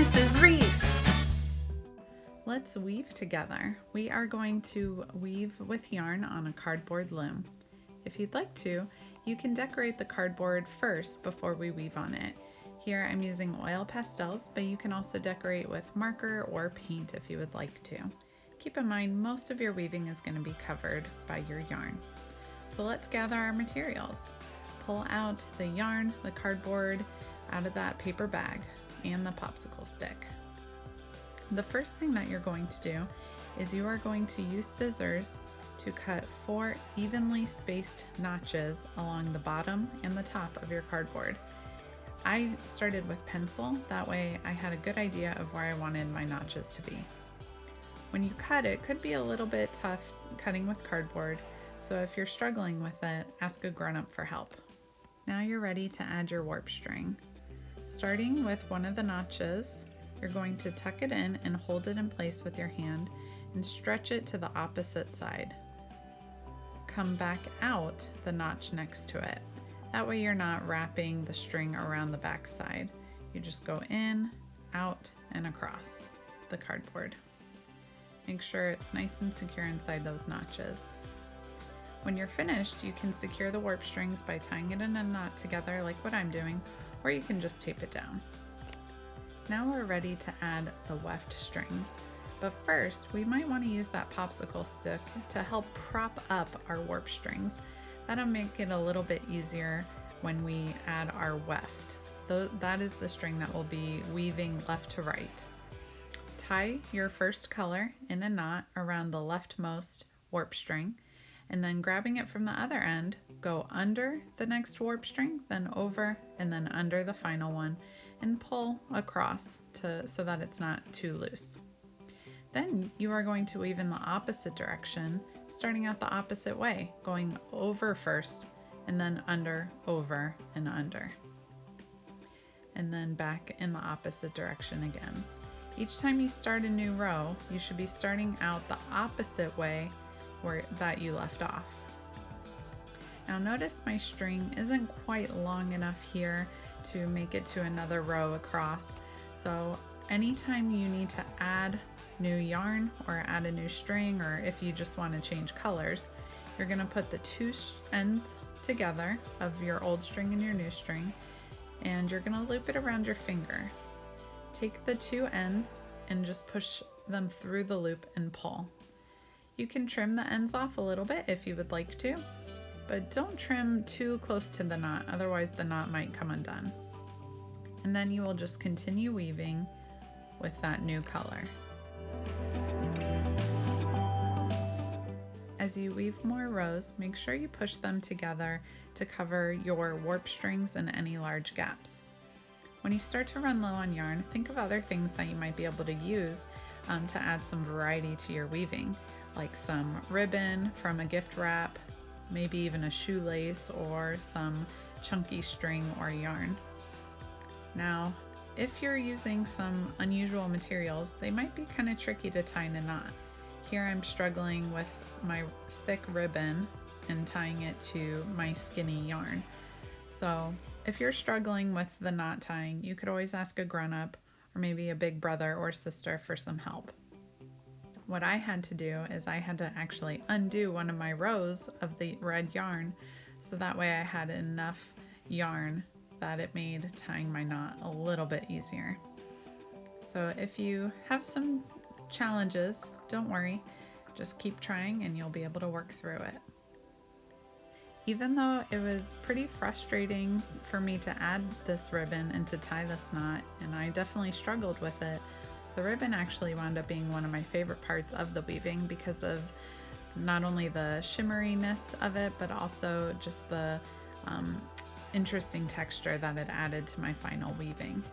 Mrs. Reeve. Let's weave together. We are going to weave with yarn on a cardboard loom. If you'd like to, you can decorate the cardboard first before we weave on it. Here I'm using oil pastels, but you can also decorate with marker or paint if you would like to. Keep in mind, most of your weaving is going to be covered by your yarn. So let's gather our materials. Pull out the yarn, the cardboard, out of that paper bag, and the popsicle stick. The first thing that you're going to do is you are going to use scissors to cut 4 evenly spaced notches along the bottom and the top of your cardboard. I started with pencil, that way I had a good idea of where I wanted my notches to be. When you cut, it could be a little bit tough cutting with cardboard, so if you're struggling with it, ask a grown-up for help. Now you're ready to add your warp string. Starting with one of the notches, you're going to tuck it in and hold it in place with your hand and stretch it to the opposite side. Come back out the notch next to it. That way you're not wrapping the string around the back side. You just go in, out, and across the cardboard. Make sure it's nice and secure inside those notches. When you're finished, you can secure the warp strings by tying it in a knot together like what I'm doing, or you can just tape it down. Now we're ready to add the weft strings, but first we might want to use that popsicle stick to help prop up our warp strings. That'll make it a little bit easier when we add our weft. That is the string that will be weaving left to right. Tie your first color in a knot around the leftmost warp string, and then grabbing it from the other end, go under the next warp string, then over, and then under the final one, and pull across so that it's not too loose. Then you are going to weave in the opposite direction, starting out the opposite way, going over first, and then under, over, and under. And then back in the opposite direction again. Each time you start a new row, you should be starting out the opposite way that you left off. Now notice my string isn't quite long enough here to make it to another row across. So anytime you need to add new yarn or add a new string, or if you just want to change colors, you're going to put the two ends together of your old string and your new string, and you're going to loop it around your finger. Take the two ends and just push them through the loop and pull. You can trim the ends off a little bit if you would like to, but don't trim too close to the knot, otherwise the knot might come undone. And then you will just continue weaving with that new color. As you weave more rows, make sure you push them together to cover your warp strings and any large gaps. When you start to run low on yarn, think of other things that you might be able to use to add some variety to your weaving, like some ribbon from a gift wrap, maybe even a shoelace, or some chunky string or yarn. Now, if you're using some unusual materials, they might be kind of tricky to tie in a knot. Here I'm struggling with my thick ribbon and tying it to my skinny yarn. So if you're struggling with the knot tying, you could always ask a grown-up or maybe a big brother or sister for some help. What I had to do is I had to actually undo one of my rows of the red yarn, so that way I had enough yarn that it made tying my knot a little bit easier. So if you have some challenges, don't worry, just keep trying and you'll be able to work through it. Even though it was pretty frustrating for me to add this ribbon and to tie this knot, and I definitely struggled with it, the ribbon actually wound up being one of my favorite parts of the weaving because of not only the shimmeriness of it, but also just the interesting texture that it added to my final weaving.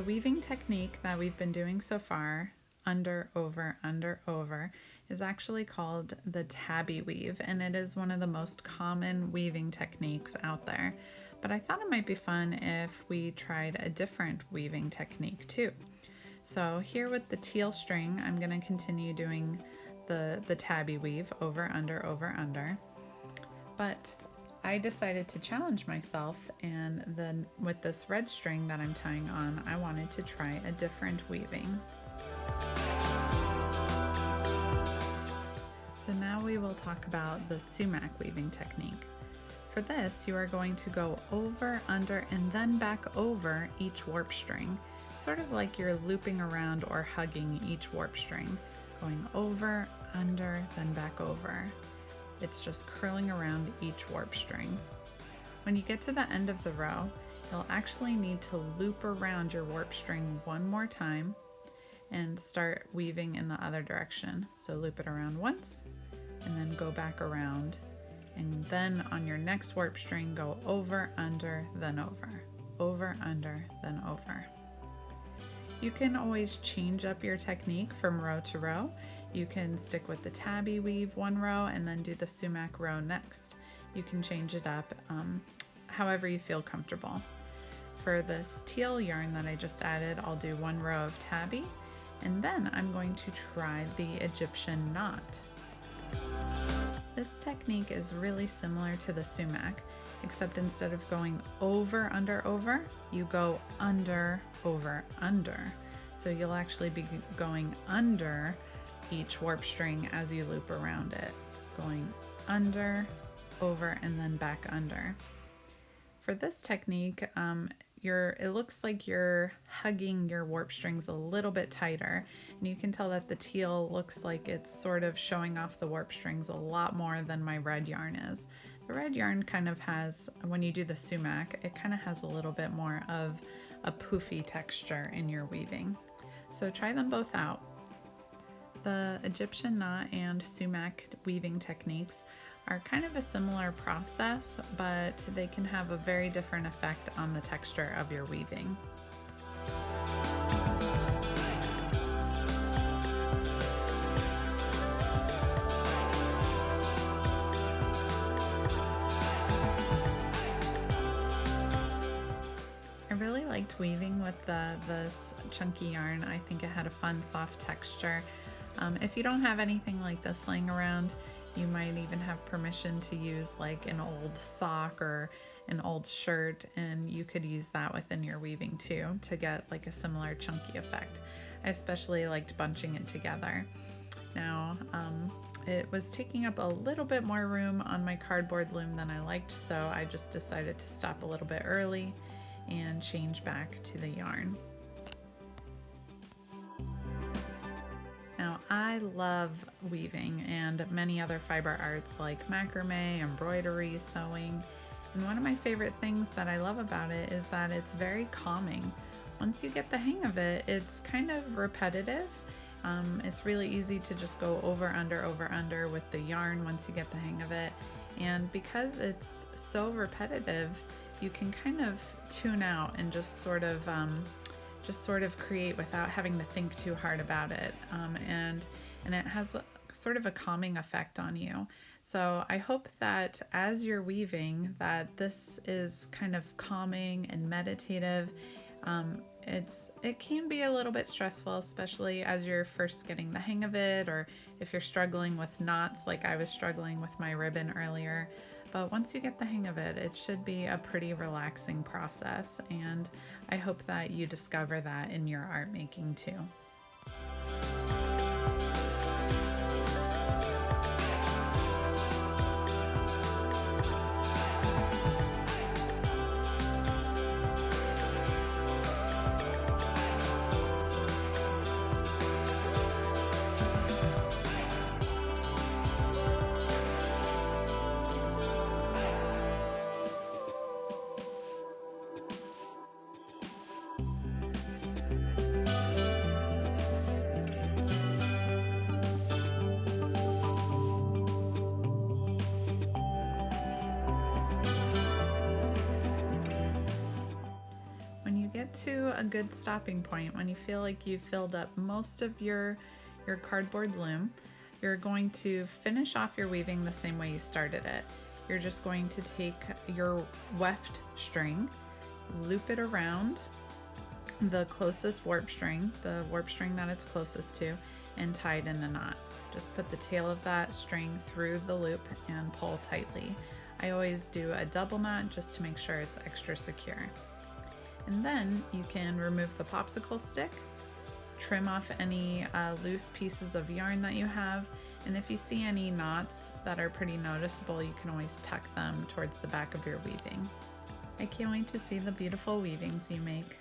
weaving technique that we've been doing so far, under, over, is actually called the tabby weave, and it is one of the most common weaving techniques out there. But I thought it might be fun if we tried a different weaving technique too. So here with the teal string, I'm going to continue doing the tabby weave, over, under. But I decided to challenge myself, and then with this red string that I'm tying on, I wanted to try a different weaving. So now we will talk about the sumac weaving technique. For this, you are going to go over, under, and then back over each warp string, sort of like you're looping around or hugging each warp string, going over, under, then back over. It's just curling around each warp string. When you get to the end of the row, you'll actually need to loop around your warp string one more time and start weaving in the other direction. So loop it around once and then go back around, and then on your next warp string go over, under, then over, under, then over. You can always change up your technique from row to row. You can stick with the tabby weave one row and then do the sumac row next. You can change it up however you feel comfortable. For this teal yarn that I just added, I'll do one row of tabby, and then I'm going to try the Egyptian knot. This technique is really similar to the sumac, except instead of going over, under, you go under, over, under. So you'll actually be going under each warp string as you loop around it, going under, over, and then back under. For this technique, it looks like you're hugging your warp strings a little bit tighter, and you can tell that the teal looks like it's sort of showing off the warp strings a lot more than my red yarn is. The red yarn kind of has, when you do the sumac, it kind of has a little bit more of a poofy texture in your weaving. So try them both out. The Egyptian knot and sumac weaving techniques are kind of a similar process, but they can have a very different effect on the texture of your weaving. I really liked weaving with this chunky yarn. I think it had a fun, soft texture. If you don't have anything like this laying around, you might even have permission to use like an old sock or an old shirt, and you could use that within your weaving too to get like a similar chunky effect. I especially liked bunching it together. Now, it was taking up a little bit more room on my cardboard loom than I liked, so I just decided to stop a little bit early and change back to the yarn. Now, I love weaving and many other fiber arts like macrame, embroidery, sewing, and one of my favorite things that I love about it is that it's very calming. Once you get the hang of it, it's kind of repetitive. It's really easy to just go over, under with the yarn once you get the hang of it, and because it's so repetitive, you can kind of tune out and just sort of create without having to think too hard about it. And it has sort of a calming effect on you. So I hope that as you're weaving, that this is kind of calming and meditative. It can be a little bit stressful, especially as you're first getting the hang of it, or if you're struggling with knots like I was struggling with my ribbon earlier. But once you get the hang of it, it should be a pretty relaxing process, and I hope that you discover that in your art making too. to a good stopping point, when you feel like you've filled up most of your cardboard loom, you're going to finish off your weaving the same way you started it. You're just going to take your weft string, loop it around the closest warp string, the warp string that it's closest to, and tie it in a knot. Just put the tail of that string through the loop and pull tightly. I always do a double knot just to make sure it's extra secure. And then you can remove the popsicle stick, trim off any loose pieces of yarn that you have, and if you see any knots that are pretty noticeable, you can always tuck them towards the back of your weaving. I can't wait to see the beautiful weavings you make.